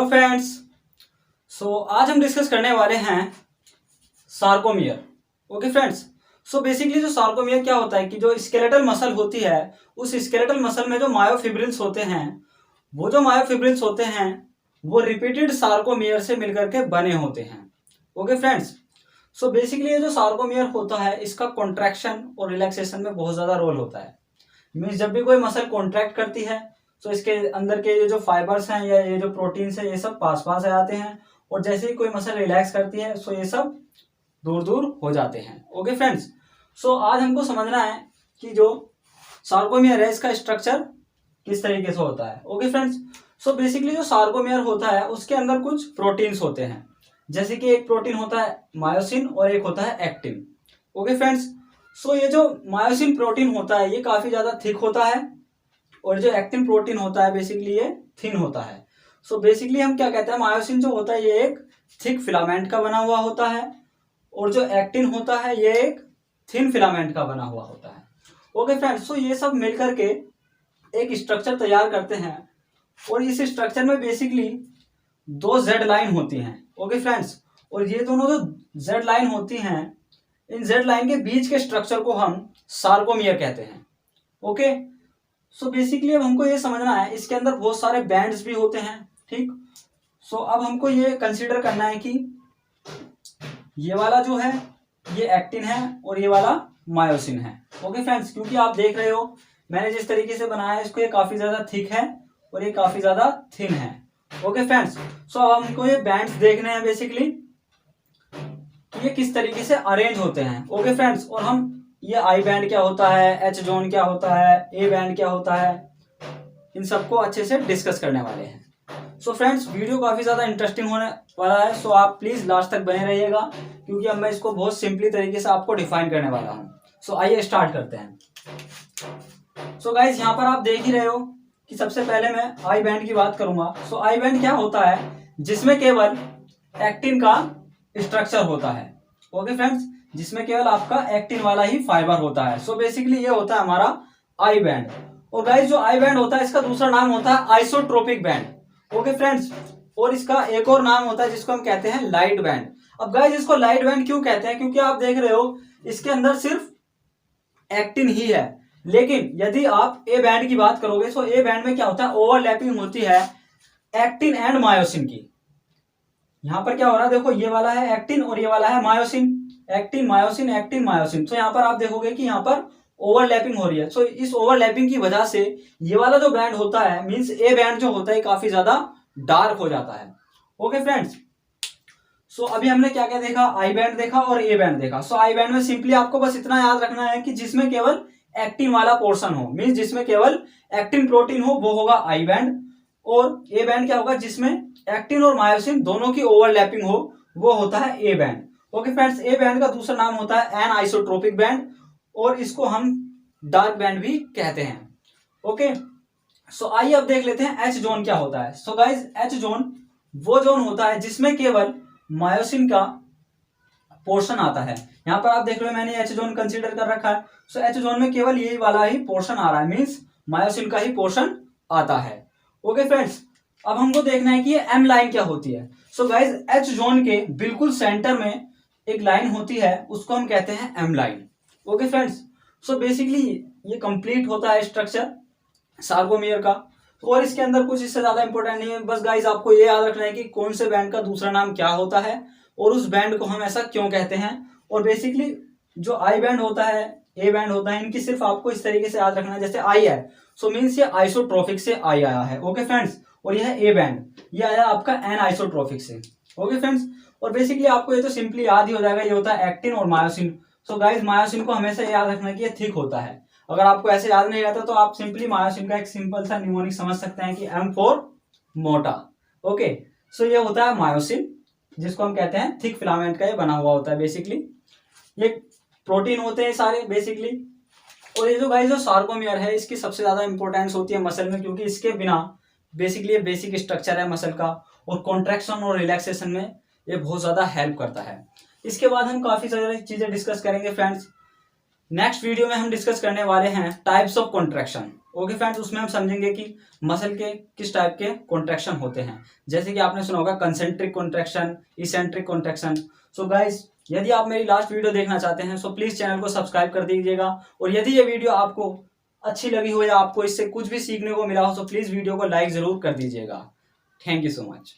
Hello friends. आज हम discuss करने वाले हैं सार्कोमियर। Okay friends. बेसिकली जो सार्कोमियर क्या होता है कि जो स्केलेटल मसल होती है उस स्केलेटल मसल में जो मायोफिब्रिल्स होते हैं वो रिपीटेड सार्कोमियर से मिलकर के बने होते हैं। Okay friends. बेसिकली ये जो सार्कोमियर होता है इसका कॉन्ट्रैक्शन और रिलैक्सेशन में बहुत ज़्यादा रोल होता है। मीन्स जब भी कोई मसल कॉन्ट्रैक्ट करती है तो इसके अंदर के ये जो फाइबर्स हैं या ये जो प्रोटीन्स हैं ये सब पास पास आ जाते हैं, और जैसे ही कोई मसल रिलैक्स करती है ये सब दूर दूर हो जाते हैं। Okay friends. आज हमको समझना है कि जो सार्कोमियर है इसका स्ट्रक्चर किस तरीके से होता है। Okay friends. बेसिकली जो सार्कोमियर होता है उसके अंदर कुछ प्रोटीन्स होते हैं, जैसे कि एक प्रोटीन होता है मायोसिन और एक होता है एक्टिन। Okay friends. ये जो मायोसिन प्रोटीन होता है ये काफी ज्यादा थिक होता है, और जो एक्टिन प्रोटीन होता है बेसिकली ये थिन होता है। बेसिकली हम क्या कहते हैं, मायोसिन जो होता है ये एक थिक फिलामेंट का बना हुआ होता है, और जो एक्टिन होता है ये एक थिन फिलामेंट का बना हुआ होता है। Okay friends. ये सब मिलकर के एक स्ट्रक्चर तैयार करते हैं, और इस स्ट्रक्चर में बेसिकली दो जेड लाइन होती हैं। Okay friends. और ये दोनों जो जेड लाइन होती हैं इन जेड लाइन के बीच के स्ट्रक्चर को हम सार्कोमियर कहते हैं। ओके। बेसिकली अब हमको ये समझना है इसके अंदर बहुत सारे बैंड्स भी होते हैं। ठीक। अब हमको ये कंसीडर करना है कि ये वाला जो है ये एक्टिन है और ये वाला मायोसिन है। Okay friends. क्योंकि आप देख रहे हो मैंने जिस तरीके से बनाया है इसको, ये काफी ज्यादा थिक है और ये काफी ज्यादा थिन है। Okay friends. अब हमको ये बैंड्स देखने हैं बेसिकली ये किस तरीके से अरेंज होते हैं। Okay friends. और हम ये आई बैंड क्या होता है, एच जोन क्या होता है, ए बैंड क्या होता है, इन सबको अच्छे से डिस्कस करने वाले हैं। फ्रेंड्स वीडियो काफी ज्यादा इंटरेस्टिंग होने वाला है, आप प्लीज लास्ट तक बने रहिएगा क्योंकि अब मैं इसको बहुत सिंपली तरीके से आपको डिफाइन करने वाला हूँ। आइए स्टार्ट करते हैं। गाइज यहाँ पर आप देख ही रहे हो कि सबसे पहले मैं आई बैंड की बात करूंगा। आई बैंड क्या होता है, जिसमें केवल एक्टिन का स्ट्रक्चर होता है। Okay friends. जिसमें केवल आपका एक्टिन वाला ही फाइबर होता है। बेसिकली ये होता है हमारा आई बैंड। और गाइस जो आई बैंड होता है इसका दूसरा नाम होता है आइसोट्रोपिक बैंड। Okay friends. और इसका एक और नाम होता है जिसको हम कहते हैं लाइट बैंड। अब गाइस इसको लाइट बैंड क्यों कहते हैं, क्योंकि आप देख रहे हो इसके अंदर सिर्फ एक्टिन ही है। लेकिन यदि आप ए बैंड की बात करोगे ए बैंड में क्या होता है, ओवरलैपिंग होती है एक्टिन एंड मायोसिन की। यहां पर क्या हो रहा है, देखो ये वाला है एक्टिन और ये वाला है myosin, actin myosin actin myosin. यहाँ पर आप देखोगे कि यहाँ पर ओवरलैपिंग हो रही है। इस ओवरलैपिंग की वजह से ये वाला जो बैंड होता है मींस ए बैंड जो होता है काफी ज्यादा डार्क हो जाता है। Okay friends. अभी हमने क्या क्या देखा, आई बैंड देखा और ए बैंड देखा। आई बैंड में सिंपली आपको बस इतना याद रखना है कि जिसमें केवल एक्टिन वाला पोर्शन हो, मींस जिसमें केवल एक्टिन प्रोटीन हो वो होगा आई बैंड, और ए बैंड क्या होगा जिसमें एक्टिन और मायोसिन दोनों की ओवरलैपिंग हो वो होता है A band. Okay friends. A band का दूसरा नाम होता है एन आइसोट्रोपिक बैंड, और इसको हम डार्क बैंड भी कहते हैं। ओके। आइए अब देख लेते हैं एच जोन क्या होता है। गाइज एच जोन वो जोन होता है जिसमें केवल मायोसिन का पोर्शन आता है। यहां पर आप देख रहे हो मैंने एच जोन कंसीडर कर रखा है। एच जोन में केवल यही वाला ही पोर्शन आ रहा है, मीन्स मायोसिन का ही पोर्शन आता है। Okay friends. अब हमको देखना है कि ये एम लाइन क्या होती है। गाइज एच जोन के बिल्कुल सेंटर में एक लाइन होती है उसको हम कहते हैं M line. Okay friends. Basically ये कंप्लीट होता है स्ट्रक्चर सार्कोमियर का। और इसके अंदर कुछ इससे ज्यादा इंपॉर्टेंट नहीं है, बस गाइज आपको ये याद रखना है कि कौन से बैंड का दूसरा नाम क्या होता है और उस बैंड को हम ऐसा क्यों कहते हैं। और बेसिकली जो आई बैंड होता है, ए बैंड होता है, इनकी सिर्फ आपको इस तरीके से याद रखना है जैसे आई है मीन्स ये आइसोट्रोपिक से आई आया है। Okay friends. और यह ए बैंड ये आया आपका एन आइसोट्रोपिक से। Okay friends. और बेसिकली आपको ये तो सिंपली याद ही हो जाएगा, ये होता है एक्टिन और मायोसिन। गाइज मायोसिन को हमेशा याद रखना है कि ये थिक होता है। अगर आपको ऐसे याद नहीं रहता तो आप सिंपली मायोसिन का एक सिंपल सा न्यूमोनिक समझ सकते हैं कि एम फॉर मोटा। ओके। ये होता है मायोसिन जिसको हम कहते हैं थिक फिलामेंट का ये बना हुआ होता है। बेसिकली ये प्रोटीन होते हैं सारे बेसिकली। और ये जो गाइस जो सार्कोमियर है इसकी सबसे ज्यादा इंपॉर्टेंस होती है मसल में, क्योंकि इसके बिना बेसिकली ये बेसिक स्ट्रक्चर है मसल का, और कॉन्ट्रैक्शन और रिलैक्सेशन में ये बहुत ज्यादा हेल्प करता है। इसके बाद हम काफी सारी चीजें डिस्कस करेंगे फ्रेंड्स। नेक्स्ट वीडियो में हम डिस्कस करने वाले हैं types of contraction. Okay friends, उसमें हम समझेंगे कि मसल के किस टाइप के कॉन्ट्रैक्शन होते हैं। जैसे कि आपने सुना होगा concentric contraction, eccentric contraction. So guys, यदि आप मेरी लास्ट वीडियो देखना चाहते हैं सो प्लीज चैनल को सब्सक्राइब कर दीजिएगा। और यदि ये वीडियो आपको अच्छी लगी हो या आपको इससे कुछ भी सीखने को मिला हो तो प्लीज वीडियो को लाइक जरूर कर दीजिएगा। Thank you so much.